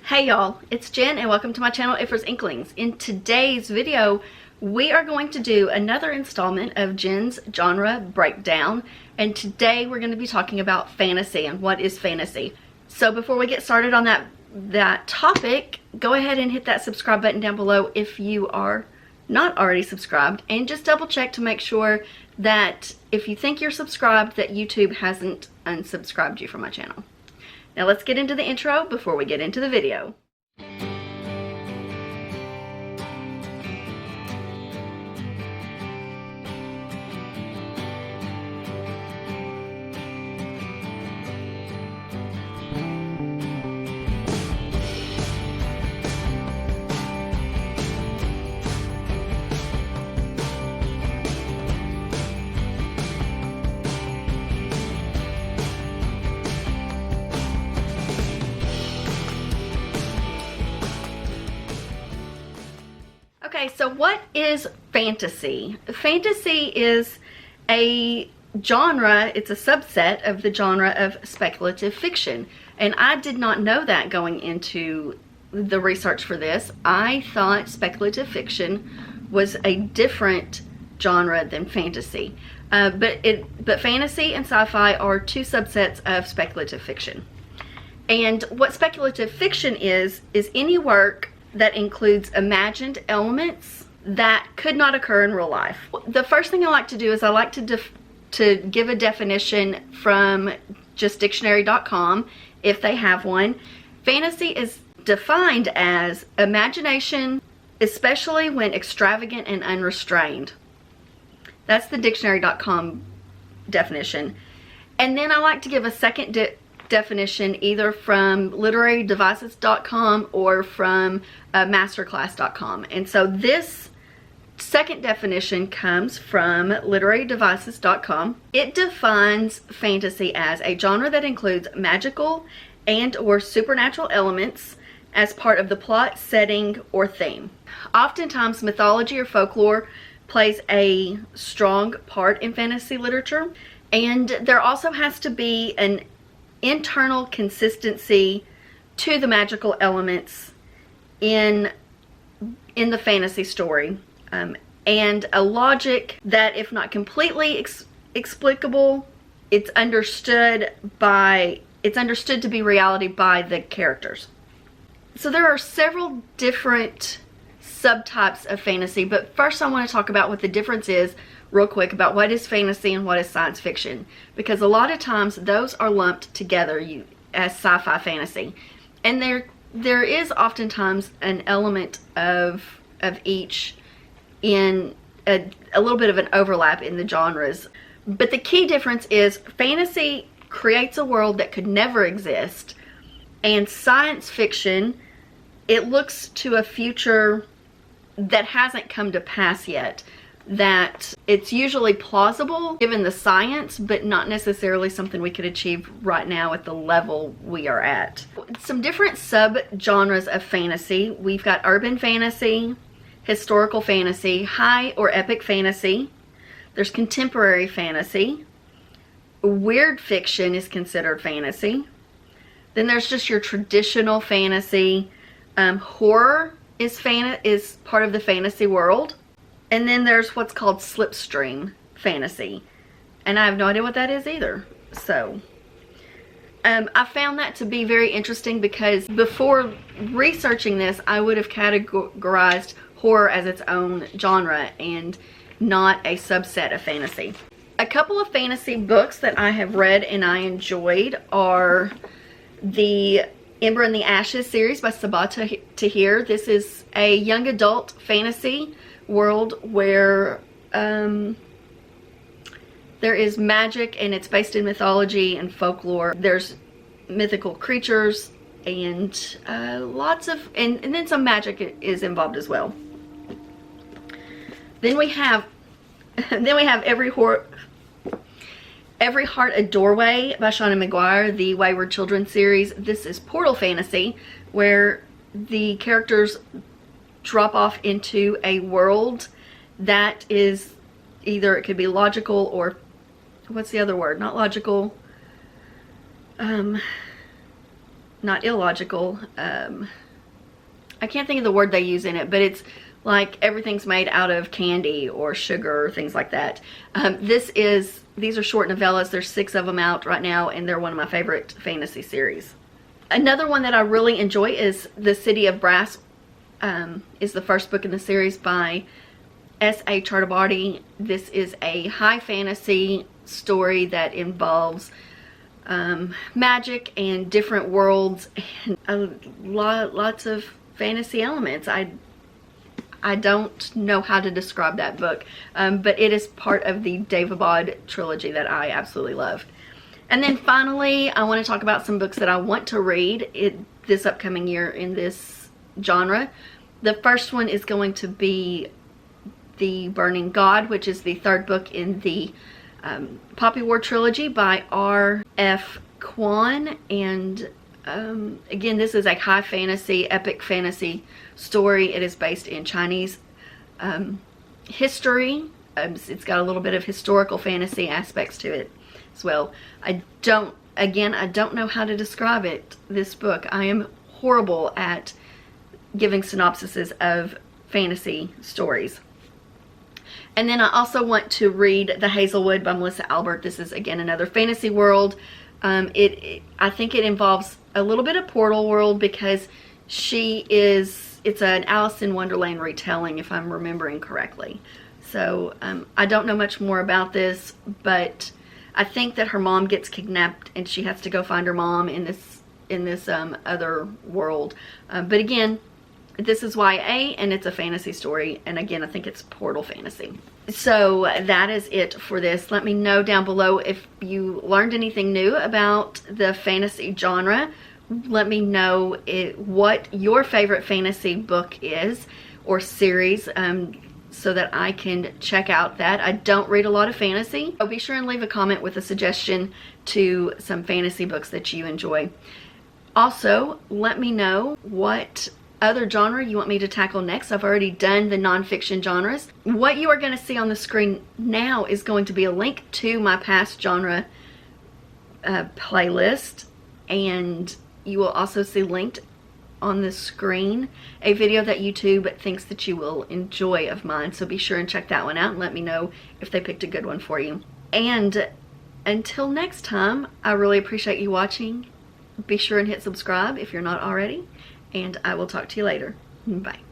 Hey y'all, it's Jen and welcome to my channel Ifra's Inklings. In today's video, we are going to do another installment of Jen's genre breakdown, and today we're going to be talking about fantasy and what is fantasy. So before we get started on that topic, go ahead and hit that subscribe button down below if you are not already subscribed, and just double check to make sure that if you think you're subscribed that YouTube hasn't unsubscribed you from my channel. Now let's get into the intro before we get into the video. Okay, so what is fantasy? Fantasy is a genre, it's a subset of the genre of speculative fiction. And I did not know that going into the research for this. I thought speculative fiction was a different genre than fantasy. But fantasy and sci-fi are two subsets of speculative fiction. And what speculative fiction is any work that includes imagined elements that could not occur in real life. The first thing I like to do is I like to give a definition from just dictionary.com if they have one. Fantasy is defined as imagination, especially when extravagant and unrestrained. That's the dictionary.com definition. And then I like to give a second definition either from literarydevices.com or from masterclass.com. And so this second definition comes from literarydevices.com. It defines fantasy as a genre that includes magical and or supernatural elements as part of the plot, setting, or theme. Oftentimes mythology or folklore plays a strong part in fantasy literature, and there also has to be an internal consistency to the magical elements in the fantasy story, and a logic that, if not completely explicable, it's understood to be reality by the characters. So there are several different subtypes of fantasy, but first I want to talk about what the difference is real quick about what is fantasy and what is science fiction, because a lot of times those are lumped together as sci-fi fantasy, and there is oftentimes an element of each in a little bit of an overlap in the genres. But the key difference is fantasy creates a world that could never exist, and science fiction, it looks to a future that hasn't come to pass yet, that it's usually plausible given the science, but not necessarily something we could achieve right now at the level we are at. Some different sub-genres of fantasy. We've got urban fantasy, historical fantasy, high or epic fantasy. There's contemporary fantasy. Weird fiction is considered fantasy. Then there's just your traditional fantasy. Horror is part of the fantasy world. And then there's what's called slipstream fantasy, and I have no idea what that is either. So I found that to be very interesting, because before researching this I would have categorized horror as its own genre and not a subset of fantasy. A couple of fantasy books that I have read and I enjoyed are the Ember and the Ashes series by Sabaa Tahir. This is a young adult fantasy world where there is magic, and it's based in mythology and folklore. There's mythical creatures and lots of and then some magic is involved as well. Then we have Every Heart a Doorway by Shauna McGuire, the Wayward Children series. This is portal fantasy where the characters drop off into a world that is either, it could be logical or, what's the other word? Not logical. not illogical, I can't think of the word they use in it, but it's like everything's made out of candy or sugar or things like that. These are short novellas. There's 6 of them out right now, and they're one of my favorite fantasy series. Another one that I really enjoy is The City of Brass, is the first book in the series by S.A. Chakrabarty. This is a high fantasy story that involves magic and different worlds and lots of fantasy elements. I don't know how to describe that book, but it is part of the Daevabad trilogy that I absolutely love. And then finally, I want to talk about some books that I want to read this upcoming year in this genre. The first one is going to be The Burning God, which is the 3rd book in the Poppy War trilogy by R.F. Kuan. And again, this is a high fantasy, epic fantasy story. It is based in Chinese history. It's got a little bit of historical fantasy aspects to it as well. I don't know how to describe this book. I am horrible at giving synopsises of fantasy stories. And then I also want to read The Hazelwood by Melissa Albert. This is, again, another fantasy world. I think it involves a little bit of Portal World because it's an Alice in Wonderland retelling, if I'm remembering correctly. So I don't know much more about this, but I think that her mom gets kidnapped and she has to go find her mom in this other world. But again, this is YA and it's a fantasy story, and again, I think it's Portal fantasy. So that is it for this. Let me know down below if you learned anything new about the fantasy genre. Let me know what your favorite fantasy book is or series, so that I can check out that. I don't read a lot of fantasy, so be sure and leave a comment with a suggestion to some fantasy books that you enjoy. Also, let me know what other genre you want me to tackle next. I've already done the nonfiction genres. What you are going to see on the screen now is going to be a link to my past genre playlist, and you will also see linked on the screen a video that YouTube thinks that you will enjoy of mine. So be sure and check that one out and let me know if they picked a good one for you. And until next time, I really appreciate you watching. Be sure and hit subscribe if you're not already, and I will talk to you later. Bye.